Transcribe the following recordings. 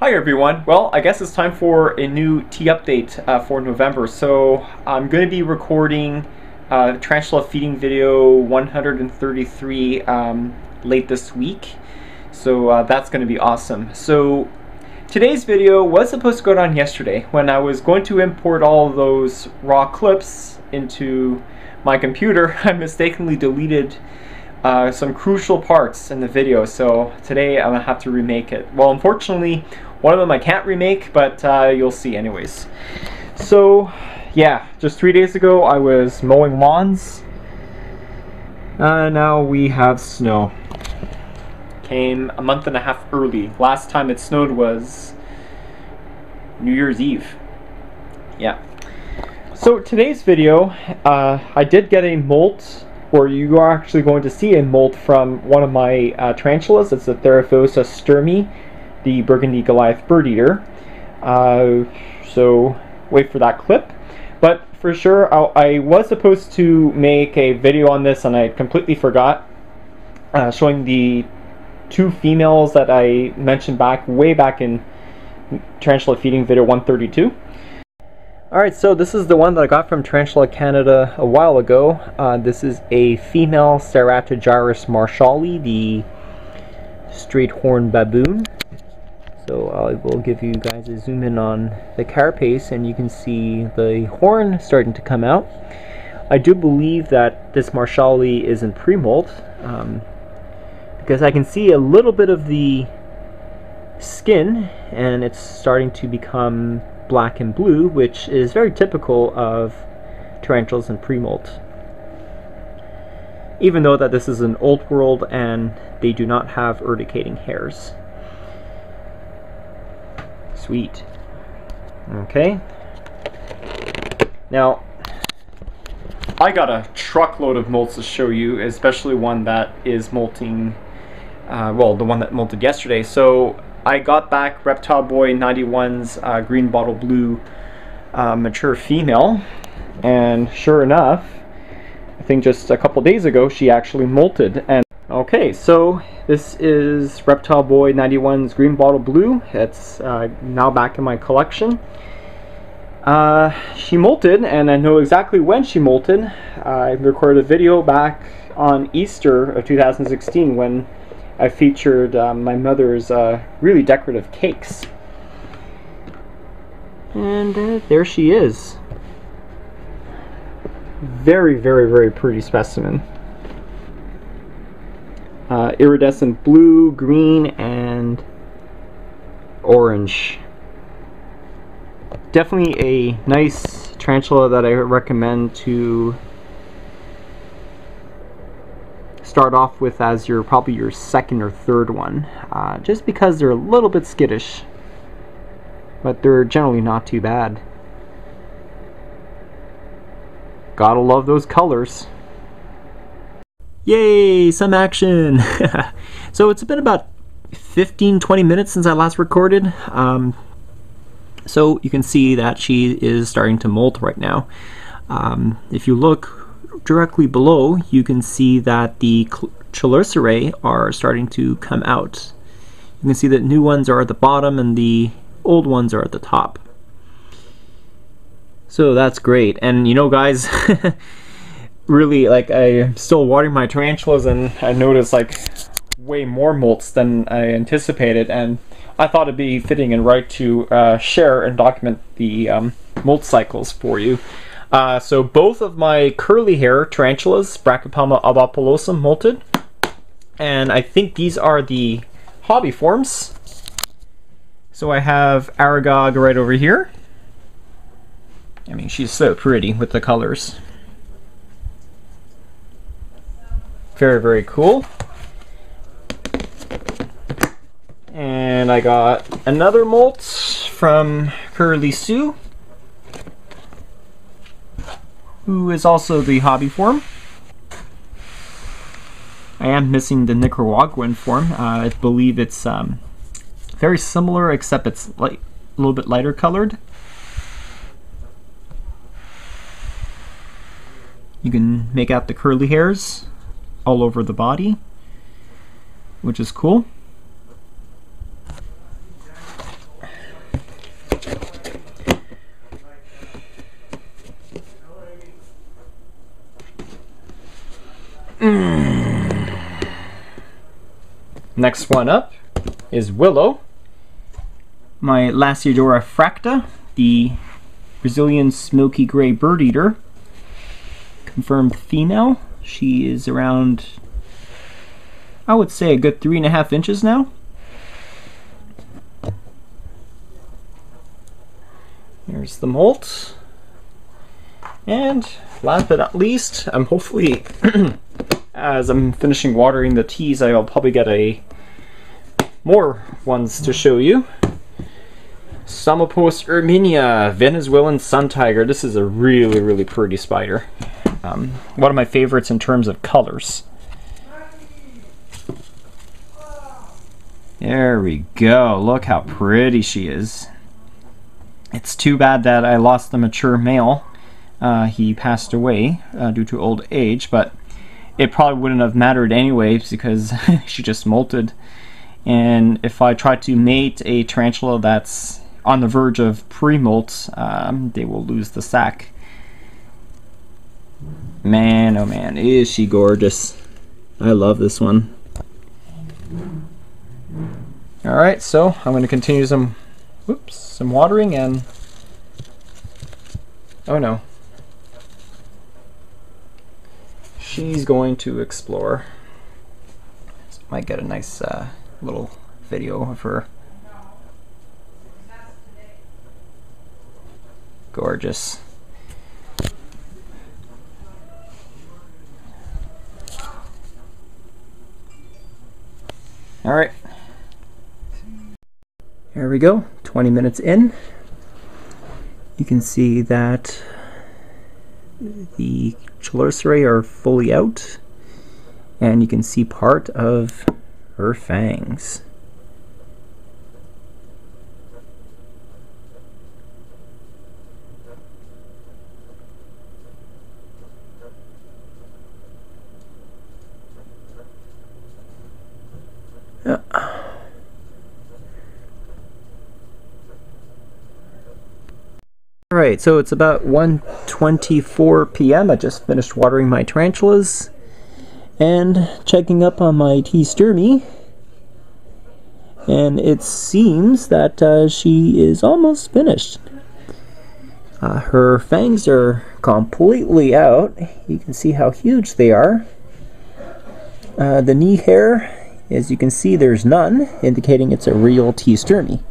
Hi everyone. Well, I guess it's time for a new tea update for November. So I'm going to be recording tarantula feeding video 133 late this week. So that's going to be awesome. So today's video was supposed to go down yesterday when I was going to import all those raw clips into my computer. I mistakenly deleted some crucial parts in the video, so today I'm gonna have to remake it. Well, unfortunately, one of them I can't remake, but you'll see anyways. So yeah, just 3 days ago I was mowing lawns. Now we have snow. Came a month and a half early. Last time it snowed was New Year's Eve. Yeah. So today's video, I did get a molt, or you are actually going to see a molt from one of my tarantulas. It's the T.stirmi, the Burgundy Goliath bird eater. So wait for that clip. But for sure, I was supposed to make a video on this and I completely forgot, showing the two females that I mentioned way back in tarantula feeding video 132. Alright, so this is the one that I got from Tarantula Canada a while ago. This is a female Ceratogyris marshalli, the straight horn baboon. So I will give you guys a zoom in on the carapace and you can see the horn starting to come out. I do believe that this marshalli is in pre-molt, because I can see a little bit of the skin and it's starting to become black and blue, which is very typical of tarantulas in pre-molt. Even though that this is an old world and they do not have urticating hairs. Sweet. Okay. Now, I got a truckload of molts to show you, especially one that is molting, well, the one that molted yesterday. So I got back Reptile Boy 91's green bottle blue mature female, and sure enough, I think just a couple days ago she actually molted. And okay, so this is Reptile Boy 91's green bottle blue. It's now back in my collection. She molted, and I know exactly when she molted. I recorded a video back on Easter of 2016 when I featured my mother's really decorative cakes. And there she is. Very, very, very pretty specimen. Iridescent blue, green, and orange. Definitely a nice tarantula that I recommend to start off with as probably your second or third one, just because they're a little bit skittish, but they're generally not too bad. Gotta love those colors. Yay, some action! So it's been about 15-20 minutes since I last recorded, so you can see that she is starting to molt right now. If you look directly below, you can see that the chelicerae are starting to come out. You can see that new ones are at the bottom and the old ones are at the top. So that's great. And you know, guys, really, like, I'm still watering my tarantulas and I noticed like way more molts than I anticipated, and I thought it'd be fitting and right to share and document the molt cycles for you. So both of my curly hair tarantulas, Brachypelma abapulosum, molted, and I think these are the hobby forms. So I have Aragog right over here. I mean, she's so pretty with the colors. Very, very cool. And I got another molt from Curly Sue, who is also the hobby form. I am missing the Nicaraguan form. I believe it's very similar, except it's like a little bit lighter colored. You can make out the curly hairs all over the body, which is cool. Next one up is Willow, my Lasiodora fracta, the Brazilian smoky gray bird eater. Confirmed female. She is around, I would say, a good 3.5 inches now. There's the molt. And last but not least, I'm hopefully, as I'm finishing watering the teas, I'll probably get more ones to show you. Samopos erminia, Venezuelan sun tiger. This is a really, really pretty spider. One of my favorites in terms of colors. There we go. Look how pretty she is. It's too bad that I lost the mature male. He passed away due to old age, but it probably wouldn't have mattered anyways because she just molted. And if I try to mate a tarantula that's on the verge of pre-molt, they will lose the sac. Man, oh man, is she gorgeous. I love this one. Alright, so I'm going to continue some watering and... oh no. She's going to explore. So might get a nice little video of her. Gorgeous. Alright. There we go, 20 minutes in. You can see that the chelicerae are fully out, and you can see part of her fangs. Alright, so it's about 1:24 p.m. I just finished watering my tarantulas and checking up on my T.stirmi, and it seems that she is almost finished. Her fangs are completely out. You can see how huge they are. The knee hair, as you can see, there's none, indicating it's a real T.stirmi.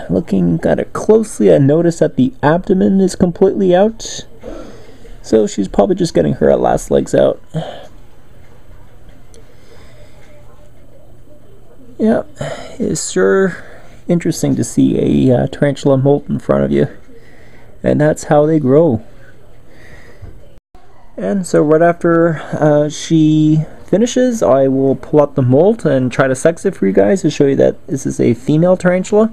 Looking at it closely, I notice that the abdomen is completely out. So she's probably just getting her last legs out. Yeah, it's sure interesting to see a tarantula molt in front of you. And that's how they grow. And so right after she finishes, I will pull out the molt and try to sex it for you guys to show you that this is a female tarantula.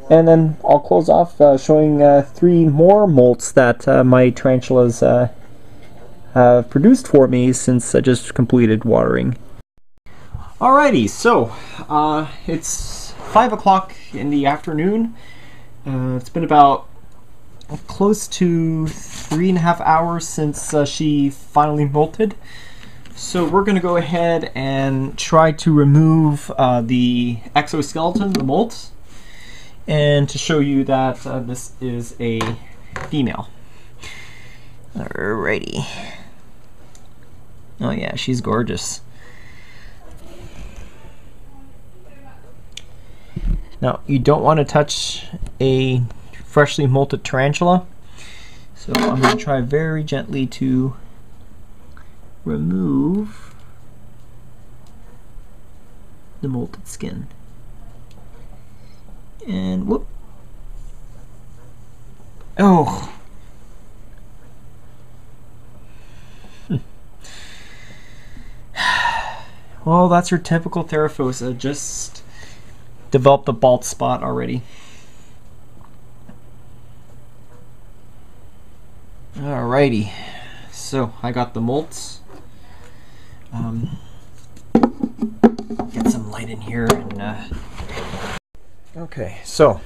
And then I'll close off showing 3 more molts that my tarantulas have produced for me since I just completed watering. Alrighty, so it's 5 o'clock in the afternoon. It's been about close to 3.5 hours since she finally molted. So we're going to go ahead and try to remove the exoskeleton, the molt, and to show you that this is a female. Alrighty. Oh yeah, she's gorgeous. Now, you don't want to touch a freshly molted tarantula, so I'm going to try very gently to remove the molted skin. And whoop. Oh. Well, that's your typical Theraphosa. Just developed a bald spot already. Alrighty. So I got the molts. Get some light in here and okay, so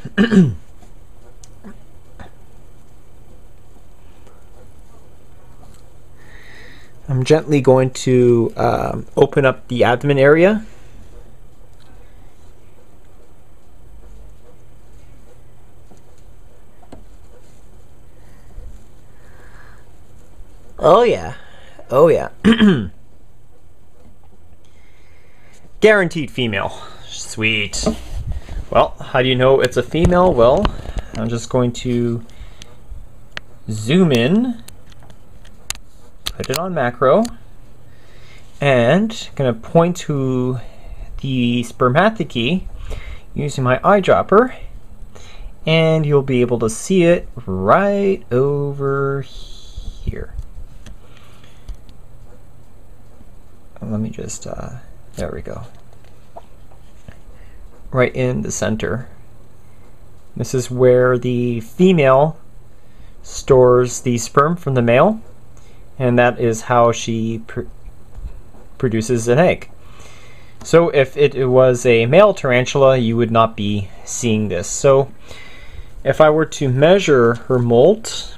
I'm gently going to open up the abdomen area. Oh yeah, oh yeah. Guaranteed female. Sweet. Well, how do you know it's a female? Well, I'm just going to zoom in, put it on macro, and gonna point to the spermatozoa using my eyedropper, and you'll be able to see it right over here. Let me just, there we go. Right in the center. This is where the female stores the sperm from the male, and that is how she produces an egg. So if it was a male tarantula, you would not be seeing this. So if I were to measure her molt,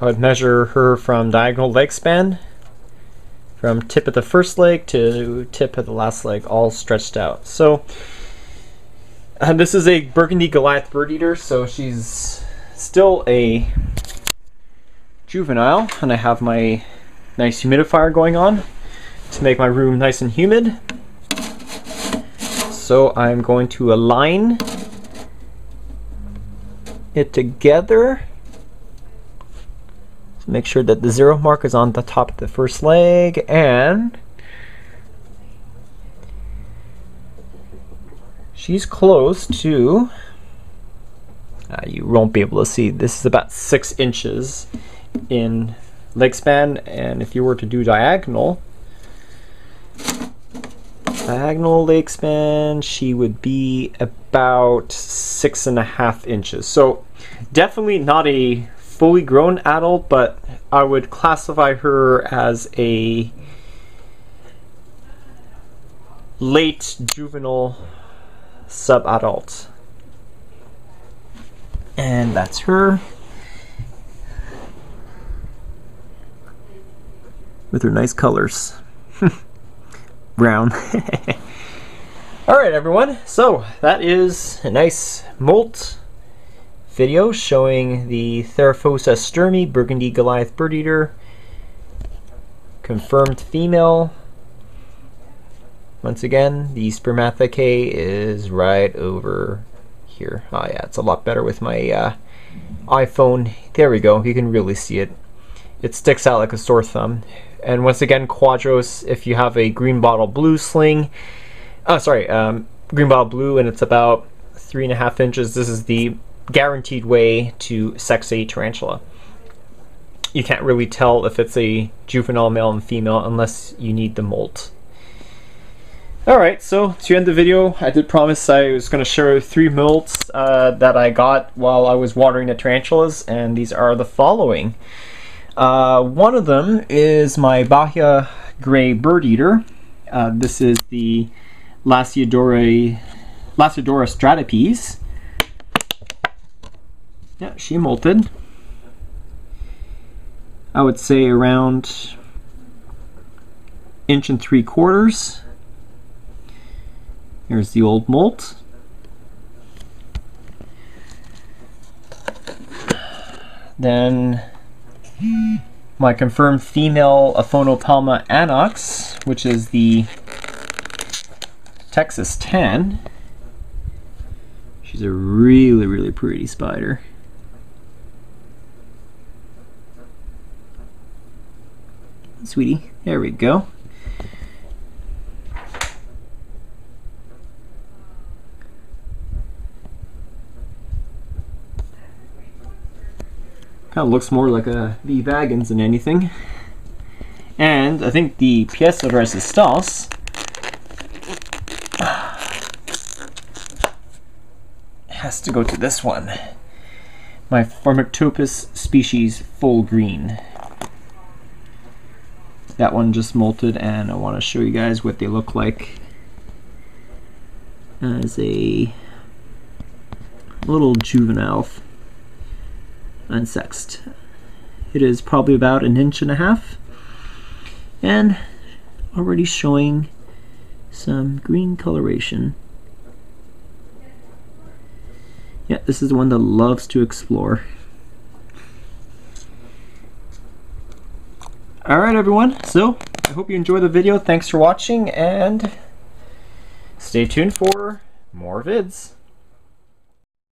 I would measure her from diagonal leg span, from tip of the first leg to tip of the last leg, all stretched out. So this is a Burgundy Goliath bird eater, so she's still a juvenile, and I have my nice humidifier going on to make my room nice and humid. So I'm going to align it together. Make sure that the 0 mark is on the top of the first leg, and she's close to, you won't be able to see, this is about 6 inches in leg span, and if you were to do diagonal leg span, she would be about 6.5 inches. So definitely not a fully grown adult, but I would classify her as a late juvenile sub-adult. And that's her with her nice colors. Brown. Alright everyone, so that is a nice molt video showing the T.stirmi Burgundy Goliath bird eater, confirmed female. Once again, the spermatozoa is right over here. Oh yeah, it's a lot better with my iPhone. There we go, you can really see it. It sticks out like a sore thumb. And once again, Quadros, if you have a green bottle blue sling, green bottle blue, and it's about 3.5 inches, this is the guaranteed way to sex a tarantula. You can't really tell if it's a juvenile male and female unless you need the molt. Alright, so to end the video, I did promise I was going to share 3 molts that I got while I was watering the tarantulas, and these are the following. One of them is my Bahia Gray bird eater. This is the Lasiodora stratopes. Yeah, she molted. I would say around 1.75 inches. Here's the old molt. Then my confirmed female Aphonopelma anox, which is the Texas tan. She's a really, really pretty spider. Sweetie, there we go. Kind of looks more like a V. vagans than anything. And I think the pièce de résistance has to go to this one. My Pharmacopus species full green. That one just molted, and I want to show you guys what they look like as a little juvenile unsexed. It is probably about 1.5 inches. and already showing some green coloration. Yeah, this is the one that loves to explore. Alright everyone, so I hope you enjoyed the video. Thanks for watching, and stay tuned for more vids.